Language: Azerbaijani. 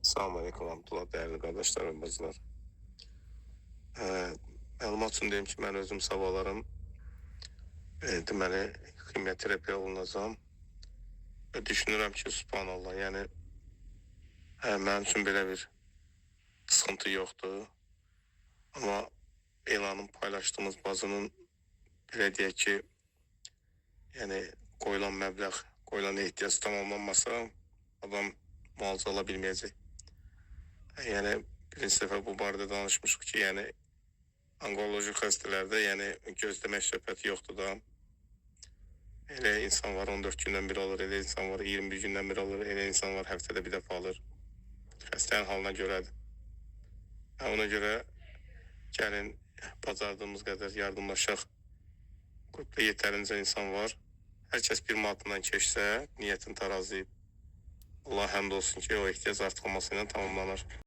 Selamünaleyküm Abdullah, değerli kardeşlerim, bacılar. Məlumat üçün deyim ki, mən özüm sabahlarım deməli kimya terapiya olunacağam və düşünürəm ki, subhanallah, yəni mənim üçün belə bir sıxıntı yoxdur. Amma elanın paylaşdığımız bazının belə deyək ki, yəni qoyulan məbləğ, qoyulan ehtiyac tamamlanmasa adam müalicə ala bilməyəcək. Yəni birinci dəfə bu barədə danışmışıq ki, yəni onkoloji xəstələrdə yəni gözləmək söhbəti yoxdur da. Elə insan var 14 gündən bir alır, elə insan var 21 gündən bir alır, elə insan var həftədə bir dəfə alır. Xəstənin halına görədir. Ona görə gəlin bacardığımız qədər yardımlaşaq. Qrupda yetərincə insan var. Hər kəs bir manatından keçsə, niyyətin tarazlayıb. Allah həmd olsun ki, o ehtiyac artırılması ilə tamamlanır.